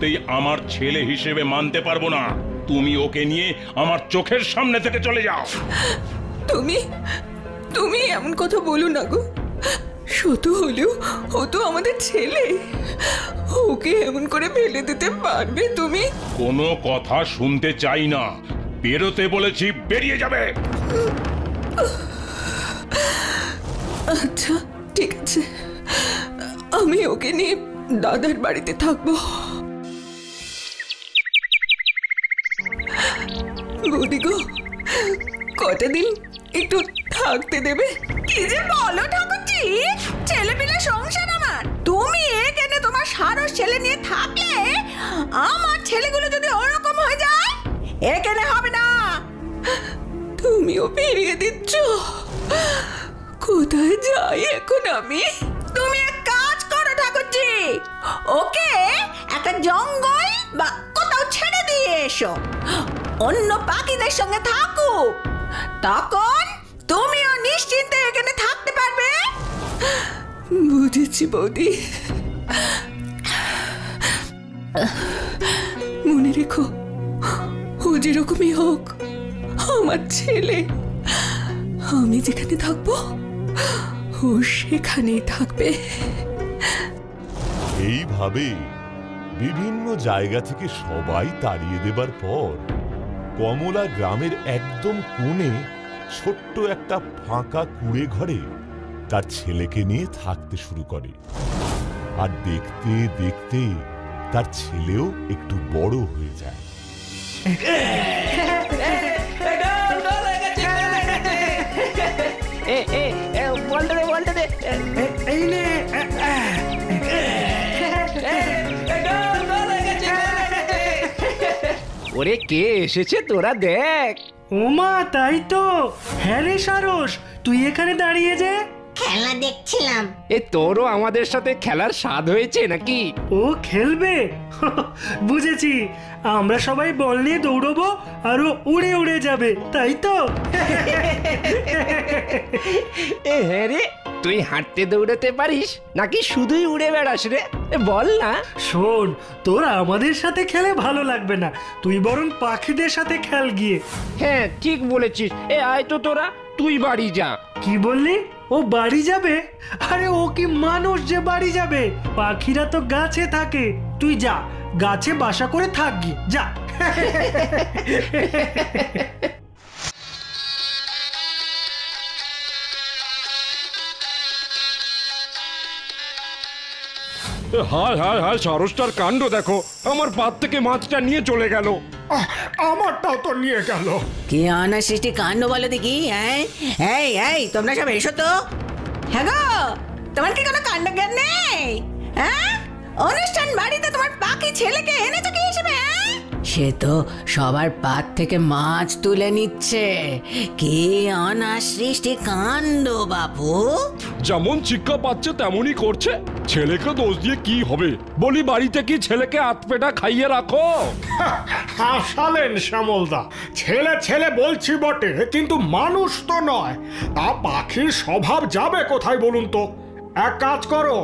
কিছুতেই আমার ছেলে হিসেবে মানতে পারবো না। তুমি ওকে নিয়ে আমার চোখের সামনে থেকে চলে যাও। তুমি তুমি এমন কথা বলো না গো। শতু হলেও ও তো আমাদের ছেলে, ওকে এমন করে ফেলে দিতে পারবে তুমি? কোনো কথা শুনতে চাই না, বেরোতে বলেছি, বেরিয়ে যাবে। আচ্ছা ঠিক আছে, আমি ওকে নিয়ে দাদার বাড়িতে থাকবো। বৌদি গো, কটা দিন একটু থাকতে দেবে? কি যে বলো ঠাকুরজি, ছেলে পেলে সংসার আমার, তুমি এখানে তোমার সারস ছেলে নিয়ে থাকলে আমার ছেলেগুলো যদি ওরকম হয়ে যায়, এখানে হবে না। তুমিও বেরিয়ে দিচ্ছ? কোথায় যাই এখন আমি? তুমি এক কাজ করো ঠাকুরজি, ওকে একটা জঙ্গল বা কোথাও ছেড়ে দিয়ে এসো, অন্য পাখিদের সঙ্গে থাকুক, তখন তুমিও নিশ্চিন্তে এখানে থাকতে পারবে। বুঝেছি বৌদি, মনে রেখো, ও যেরকমই হোক আমার ছেলে। আমি যেখানে থাকবো ও সেখানেই থাকবে। এইভাবে বিভিন্ন জায়গা থেকে সবাই তাড়িয়ে দেবার পর কমলা গ্রামের একদম কোণে ছোট্ট একটা ফাঁকা কুঁড়ে ঘরে তার ছেলেকে নিয়ে থাকতে শুরু করে। আর দেখতে দেখতে তার ছেলেও একটু বড় হয়ে যায়। ওরে কে এসেছে তোরা দেখ। ওমা তাই তো। হ্যাঁ রে সারস, তুই এখানে দাঁড়িয়ে যে? খেলা দেখছিলাম। এ তোরও আমাদের সাথে খেলার স্বাদ হয়েছে নাকি? ও খেলবে? বুঝেছি, আমরা সবাই বল নিয়ে দৌড়বো আর ও উড়ে উড়ে যাবে, তাই তো? এ হ্যাঁ রে, তুই হাঁটতে দৌড়াতে পারিস নাকি শুধুই উড়ে বেড়াস রে? বল না। শোন, তোর আমাদের সাথে খেলে ভালো লাগবে না, তুই বরং পাখিদের সাথে খেল গিয়ে। হ্যাঁ ঠিক বলেছিস, এ আয় তো তোরা, তুই বাড়ি যা। কি বললি? ও বাড়ি যাবে? আরে ও কি মানুষ যে বাড়ি যাবে? পাখিরা তো গাছে থাকে, তুই যা, গাছে বাসা করে থাক গিয়ে, যা। হায় হায় হায়, সারসটার কাণ্ড দেখো, আমার পাত থেকে মাছটা নিয়ে চলে গেল। আমারটাও তো নিয়ে গেল। কি অনাসৃষ্টি কাণ্ড বলো দেখি। এই এই তোমরা সব এসো তো। হ্যাঁ গো, তোমার কি কোনো কাণ্ড জ্ঞান নেই? হ্যাঁ, অনুষ্ঠান বাড়িতে তোমার পাখি ছেলেকে এনেছো কি হিসেবে? সে তো সবার পাত থেকে মাছ তুলে নিচ্ছে। কি অনাসৃষ্টি কাণ্ড বাবু। যেমন শিক্ষা পাচ্ছে তেমনই করছে। ছেলেকে দোষ দিয়ে কি হবে? বলি বাড়িতে কি ছেলেকে আতপেটা খাইয়ে রাখো? হাসালেন শ্যামলদা, ছেলে ছেলে বলছি বটে, কিন্তু মানুষ তো নয়। তা পাখির স্বভাব যাবে কোথায় বলুন তো? এক কাজ করো,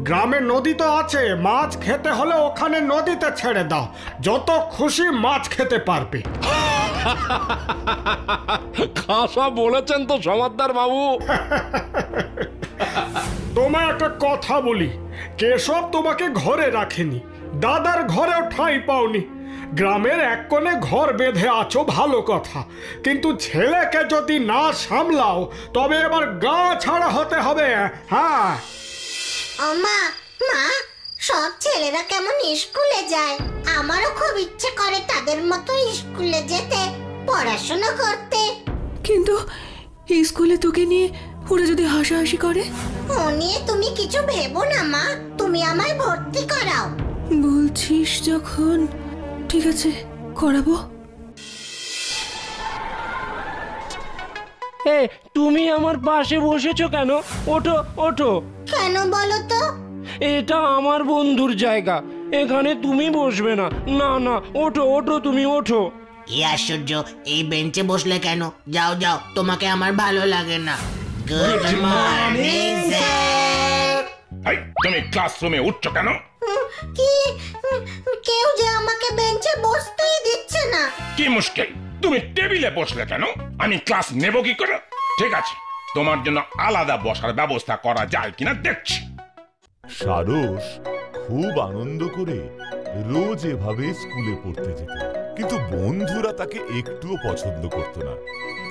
গ্রামে নদী তো আছে, মাছ খেতে হলে ওখানে নদীতে ছেড়ে দাও, যত খুশি মাছ খেতে পারবে। খাসা বলেছেন তো সমাদদার বাবু। তোমায় একটা কথা বলি, কেশব তোমাকে ঘরে রাখেনি, দাদার ঘরেও ঠাঁই পাওনি। গ্রামের এক কোণে ঘর বেঁধে আছো ভালো কথা, কিন্তু ছেলেকে যদি না সামলাও তবে এবার গা ছাড়া হতে হবে। হ্যাঁ মা, সব ছেলেরা কেমন স্কুলে যায়, আমারও খুব ইচ্ছে করে তাদের মতো স্কুলে যেতে, পড়াশোনা করতে। কিন্তু স্কুলে তোকে নিয়ে ওরা যদি হাসাহাসি করে? ও নিয়ে তুমি কিছু ভেবো না মা, তুমি আমায় ভর্তি করাও। বলছিস যখন, ঠিক আছে, করাবো। এ তুমি আমার পাশে বসেছো কেন? ওঠো ওঠো। কেন বলো তো? এটা আমার বন্ধুর জায়গা, এখানে তুমি বসবে না। না না, ওঠো ওঠো, তুমি ওঠো। কি আশ্চর্য, এই বেঞ্চে বসলে কেন? যাও যাও, তোমাকে আমার ভালো লাগে না। Good morning sir. তুমি ক্লাসরুমে উঠছো কেন? কি কেউ আমাকে বেঞ্চে বসতেই দিচ্ছে না। কি মুশকিল, তুমি টেবিলে বসলে কেন? আমি ক্লাস নেব কি করে? ঠিক আছে, তোমার জন্য আলাদা বসার ব্যবস্থা করা যায় কিনা দেখছি। সারস খুব আনন্দ করে রোজ এভাবে স্কুলে পড়তে যেত, কিন্তু বন্ধুরা তাকে একটুও পছন্দ করত না।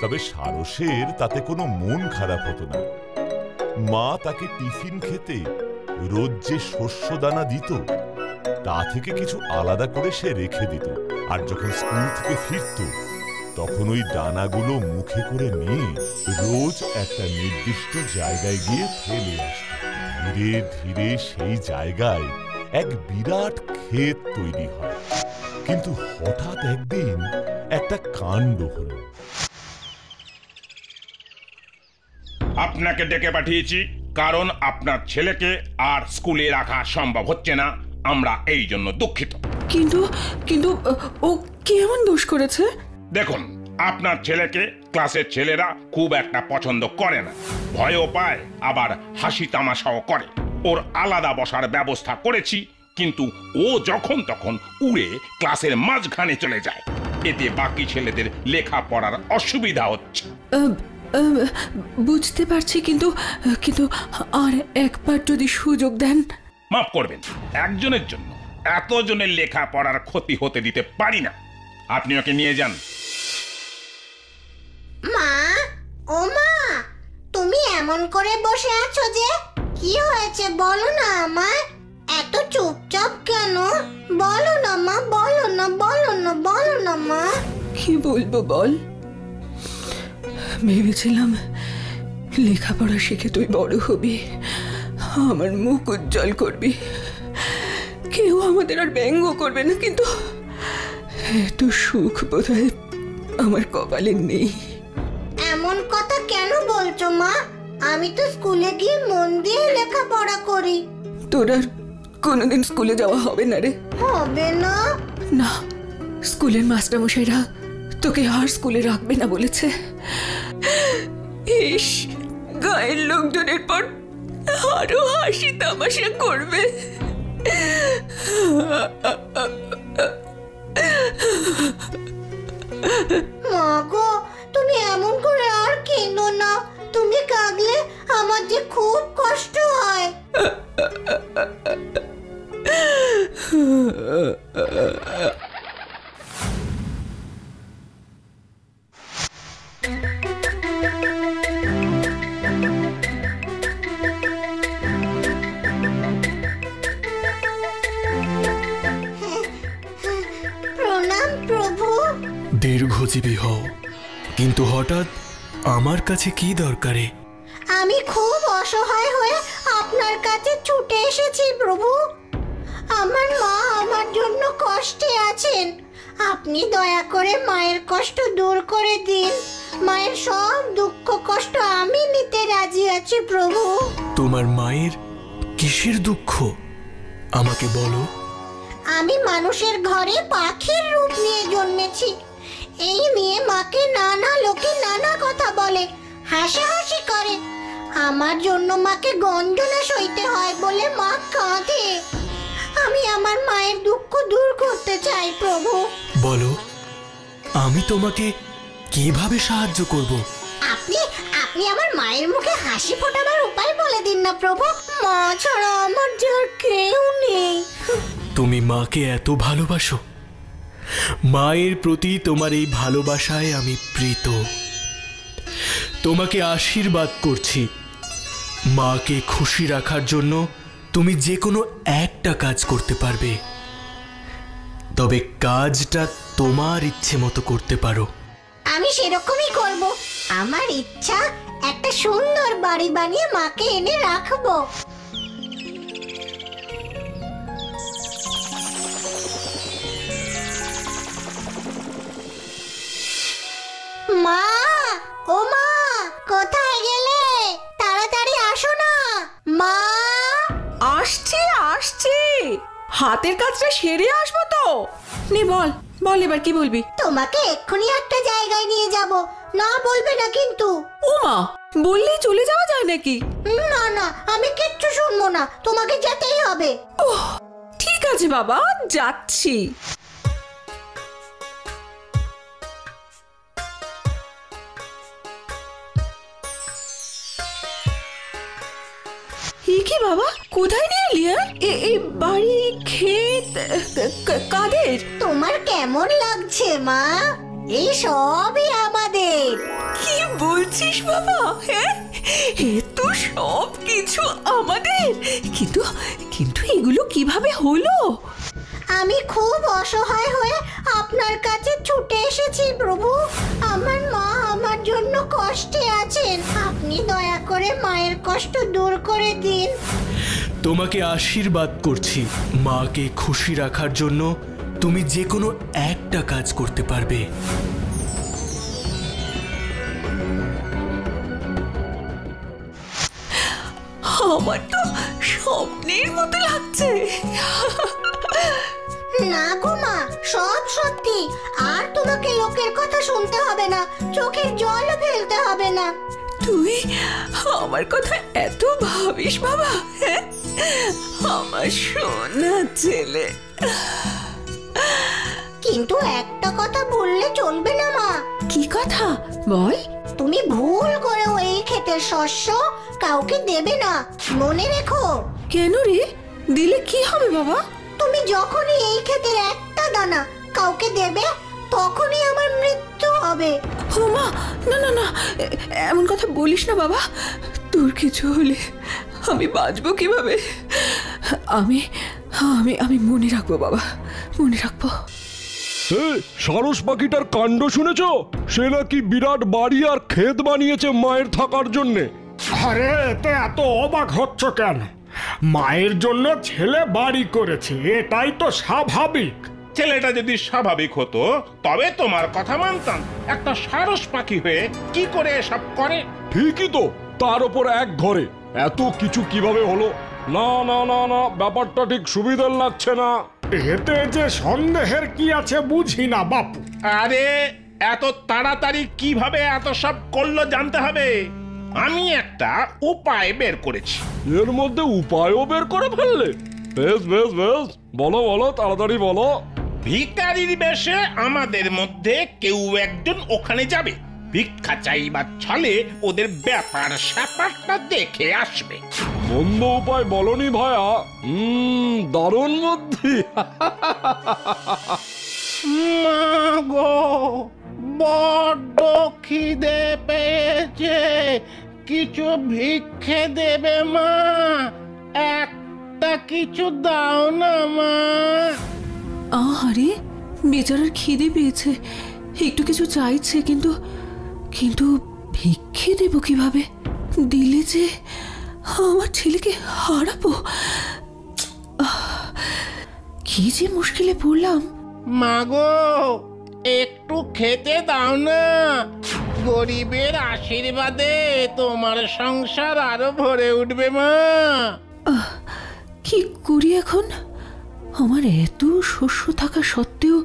তবে সারসের তাতে কোনো মন খারাপ হতো না। মা তাকে টিফিন খেতে রোজ যে শস্য দানা দিত তা থেকে কিছু আলাদা করে সে রেখে দিত, আর যখন স্কুল থেকে ফিরত তখন ওই দানাগুলো মুখে করে নিয়ে রোজ একটা নির্দিষ্ট জায়গায় গিয়ে ফেলে আসত। ধীরে ধীরে সেই জায়গায় এক বিরাট ক্ষেত তৈরি হয়। কিন্তু হঠাৎ একদিন একটা কাণ্ড হলো। আপনাকে ডেকে পাঠিয়েছি কারণ আপনার ছেলেকে আর স্কুলে রাখা সম্ভব হচ্ছে না। আমরা এই জন্য দুঃখিত। কিন্তু কিন্তু ও কেমন দোষ করেছে? দেখুন, আপনার ছেলেকে ক্লাসের ছেলেরা খুব একটা পছন্দ করে না, ভয়ও পায়, আবার হাসি তামাশাও করে। ওর আলাদা বসার ব্যবস্থা করেছি, কিন্তু ও যখন তখন উড়ে ক্লাসের মাঝখানে চলে যায়। এতে বাকি ছেলেদের লেখাপড়ার অসুবিধা হচ্ছে। বুঝতে পারছি, কিন্তু কিন্তু আর একবার যদি সুযোগ দেন। মাফ করবেন, একজনের জন্য এতজনের লেখাপড়ার ক্ষতি হতে দিতে পারি না। আপনি ওকে নিয়ে যান। মা, ও মা, তুমি এমন করে বসে আছো যে? কি হয়েছে বলো না আমায়? এত চুপচাপ কেন? বলো না মা, বলো না, বলো না, বলো না মা। কি বলবো বল? ভেবেছিলাম লেখাপড়া শিখে তুই বড় হবি, আমার মুখ উজ্জ্বল করবি, কেউ আমাদের আর ব্যঙ্গ করবে না। কিন্তু এত সুখ বোধহয় আমার কপালে নেই। এমন কথা কেন বলছো মা? আমি তো স্কুলে গিয়ে মন দিয়ে লেখাপড়া করি। তোর আর কোনোদিন স্কুলে যাওয়া হবে না রে। হবে না? না, স্কুলের মাস্টারমশাইরা তোকে আর স্কুলে রাখবে না বলেছে। ইস, গায়ের লোকজনের পর আরো হাসি তামাশা করবে। মা গো, তুমি এমন করে আর কেঁদো না। তুমি কাঁদলে আমার যে খুব কষ্ট হয়। প্রণাম প্রভু। দীর্ঘজীবী হও। কিন্তু হঠাৎ আমার কাছে কি দরকারে? আমি খুব অসহায় হয়ে আপনার কাছে ছুটে এসেছি প্রভু। আমার মা আমার জন্য কষ্টে আছেন। আপনি দয়া করে মায়ের কষ্ট দূর করে দিন। মায়ের সব দুঃখ কষ্ট আমি নিতে রাজি আছি প্রভু। তোমার মায়ের কিসের দুঃখ আমাকে বলো। আমি মানুষের ঘরে পাখির রূপ নিয়ে জন্মেছি। এই নিয়ে মাকে নানা লোকে নানা কথা বলে, হাসাহাসি করে। আমার জন্য মাকে গঞ্জনা সইতে হয় বলে মা কাঁদে। আমি আমার মায়ের দুঃখ দূর করতে চাই প্রভু। বলো, আমি তোমাকে কিভাবে সাহায্য করব? আপনি আপনি আমার মায়ের মুখে হাসি ফোটাবার উপায় বলে দিন না প্রভু। মা ছাড়া আমার যে আর কেউ নেই। তুমি মাকে এত ভালোবাসো? মায়ের প্রতি তোমার এই ভালোবাসায় আমি প্রীত। তোমাকে আশীর্বাদ করছি। মাকে খুশি রাখার জন্য তুমি যে কোনো একটা কাজ করতে পারবে, তবে কাজটা তোমার ইচ্ছে মতো করতে পারো। আমি সেরকমই করব। আমার ইচ্ছা একটা সুন্দর বাড়ি বানিয়ে মাকে এনে রাখবো। মা, ও মা, কোথায় গেলে? তাড়াতাড়ি আসো না মা। আসছি আসছি, হাতের কাজটা সেরে আসবো তো। নে বল বল, এবার কি বলবি? তোমাকে এক্ষুনি একটা জায়গায় নিয়ে যাব, না বলবে না কিন্তু। ও মা, বললেই চলে যাওয়া যায় নাকি? না না, আমি কিচ্ছু শুনবো না, তোমাকে যেতেই হবে। ঠিক আছে বাবা, যাচ্ছি। এ কি বাবা, কোথায় নিয়ে এলি? এই বাড়ি, ক্ষেত কাদের? তোমার কেমন লাগছে মা? এই সবই আমাদের। কি বলছিস বাবা? হ্যাঁ, এ তো সব কিছু আমাদের। কিন্তু কিন্তু এগুলো কিভাবে হলো? আমি খুব অসহায় হয়ে আপনার কাছে ছুটে এসেছি প্রভু। আমার মা আমার জন্য কষ্টে আছেন, আপনি দয়া করে মায়ের কষ্ট দূর করে দিন। তোমাকে আশীর্বাদ করছি, মাকে খুশি রাখার জন্য তুমি যে কোনো একটা কাজ করতে পারবে। আমার তো স্বপ্নের মতো লাগছে। না গো মা, সব সত্যি। আর তোমাকে লোকের কথা শুনতে হবে না, চোখের জলও ফেলতে হবে না। তুই আমার কথা এত ভাবিস বাবা? হ্যাঁ, আমার সোনা ছেলে। কিন্তু একটা কথা বললে চলবে না মা। কি কথা বল? তুমি ভুল করেও এই ক্ষেতের শস্য কাউকে দেবে না, মনে রেখো। কেন রে? দিলে কি হবে বাবা? তুমি যখনই এই ক্ষেতের একটা দানা কাউকে দেবে, তখনই আমার মৃত্যু হবে। ও মা, না না না, এমন কথা বলিস না বাবা। তোর কিছু হলে আমি বাঁচবো কিভাবে? আমি আমি আমি মনে রাখবো বাবা, মনে রাখবো। সারস পাখিটার কাণ্ড শুনেছ? সে নাকি বিরাট বাড়ি আর ক্ষেত বানিয়েছে মায়ের থাকার জন্যে। আরে এতে এত অবাক হচ্ছ কেন? মায়ের জন্য ছেলে বাড়ি করেছে, এটাই তো স্বাভাবিক। ছেলেটা যদি স্বাভাবিক হতো তবে তোমার কথা মানতাম। একটা সারস পাখি হয়ে কি করে এসব করে? ঠিকই তো, তার উপর এক ঘরে এত কিছু কিভাবে হলো? না না না না, ব্যাপারটা ঠিক সুবিধার লাগছে না। এতে যে সন্দেহের কি আছে বুঝি না বাপু। আরে এত তাড়াতাড়ি কিভাবে এত সব করলো জানতে হবে। আমি একটা উপায় বের করেছি। এর মধ্যে উপায়ও বের করে ফেললে? বেশ বেশ বেশ, বলো বলো, তাড়াতাড়ি বলো। ভিখারির বেশে আমাদের মধ্যে কেউ একজন ওখানে যাবে, ভিক্ষা চাইবার ছলে ওদের ব্যাপার স্যাপারটা দেখে আসবে। মন্দ উপায় বলনি ভায়া, দারুণ বুদ্ধি। মা গো, বড্ড খিদে পেয়েছে, কিছু ভিক্ষে দেবে মা? একটা কিছু দাও না মা। আরে বেচারার খিদে পেয়েছে, একটু কিছু চাইছে, কিন্তু কিন্তু ভিক্ষে দেব কিভাবে? দিলে যে আমার ছেলেকে হারাবো। কি যে মুশকিলে পড়লাম। মাগো, একটু খেতে দাও না। গরিবের আশীর্বাদে তোমার সংসার আরো ভরে উঠবে মা। কি করি এখন? আমার এত শস্য থাকা সত্ত্বেও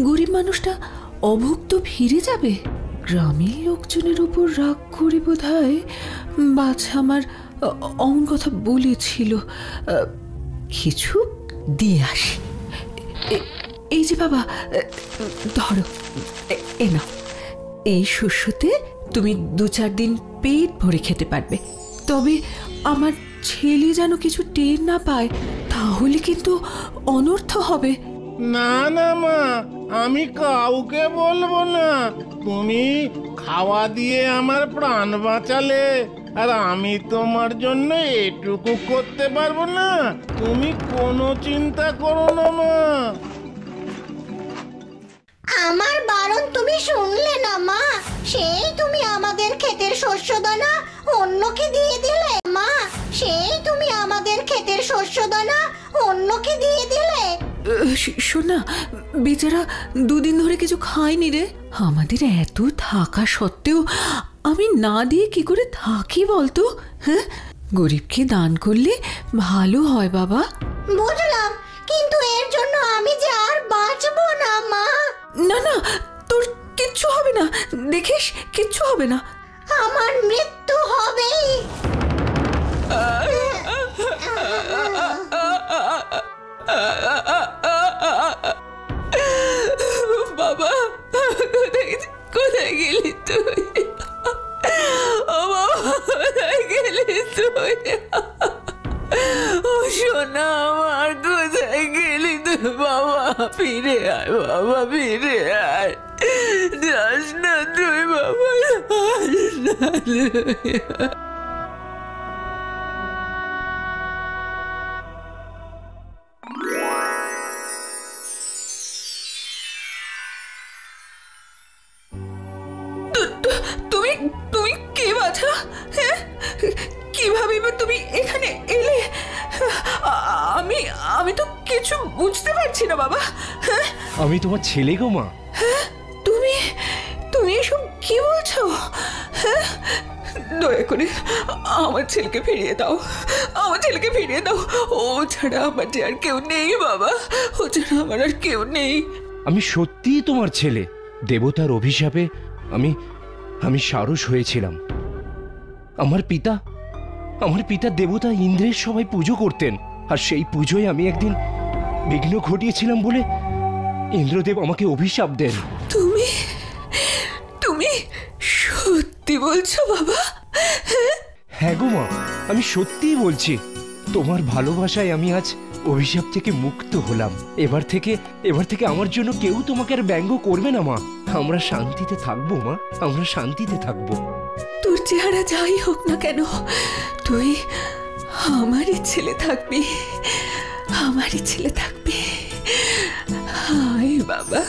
গরিব মানুষটা অভুক্ত ফিরে যাবে। গ্রামের লোকজনের উপর রাগ করে বোধহয় বাছা আমার অমন কথা বলেছিল। কিছু দিয়ে আসি। এই যে বাবা, ধরো, এ নাও। এই শস্যতে তুমি 2-4 দিন পেট ভরে খেতে পারবে। তবে আমার ছেলে যেন কিছু টের না পায়, তাহলে কিন্তু অনর্থ হবে। না না মা, আমি কাউকে বলবো না। তুমি খাওয়া দিয়ে আমার প্রাণ বাঁচালে, আর আমি তোমার জন্য এটুকু করতে পারবো না? তুমি কোনো চিন্তা করো না মা। আমার বারণ তুমি শুনলে না মা। সেই তুমি আমাদের ক্ষেতের শস্য দানা অন্যকে দিয়ে দিলে মা। সেই তুমি আমাদের ক্ষেতের শস্য দানা অন্যকে দিয়ে দিলে। শোনা, বেচারা 2 দিন ধরে কিছু খায়নি রে। আমাদের এত থাকা সত্ত্বেও আমি না দিয়ে কি করে থাকি বলতো? হ্যাঁ, গরিবকে দান করলে ভালো হয় বাবা। বুঝলাম, কিন্তু এর জন্য আমি যে আর বাঁচবো না মা। না না, তোর কিচ্ছু হবে না, দেখিস, কিচ্ছু হবে না। আমার মৃত্যু হবেই। বাবা, কোথায় গেলি তুই? ও বাবা, কোথায় গেলি তুই? ফিরে আয় বাবা, ফিরে আয়। যাস না তুই বাবা, যাস না তুই। তুমি তুমি কে বাছা? হ্যাঁ, কিভাবে বা তুমি এখানে এলে? আমি আমি তো কিছু বুঝতে পারছি না বাবা। হ্যাঁ, আমি তোমার ছেলে গো মা। তুমি তুমি এসব কি বলছো? হ্যাঁ, দয়া করে আমার ছেলেকে ফিরিয়ে দাও, আমার ছেলেকে ফিরিয়ে দাও। ও ছাড়া আমার যে আর কেউ নেই বাবা, ও ছাড়া আমার আর কেউ নেই। আমি সত্যিই তোমার ছেলে। দেবতার অভিশাপে আমি আমি সারস হয়েছিলাম। আমার পিতা দেবতা ইন্দ্রের সবাই পুজো করতেন, আর সেই পুজোয় আমি একদিন বিঘ্ন ঘটিয়েছিলাম বলে ইন্দ্রদেব আমাকে অভিশাপ দেন। তুমি তুমি সত্যি বলছো বাবা? হ্যাঁ গো মা, আমি সত্যিই বলছি। তোমার ভালোবাসায় আমি আজ অভিশাপ থেকে মুক্ত হলাম। এবার থেকে আমার জন্য কেউ তোমাকে আর ব্যঙ্গ করবে না মা। আমরা শান্তিতে থাকবো মা, আমরা শান্তিতে থাকবো। তোর চেহারা যাই হোক না কেন, তুই আমারই ছেলে থাকবি, আমারই ছেলে থাকবি। হায় বাবা।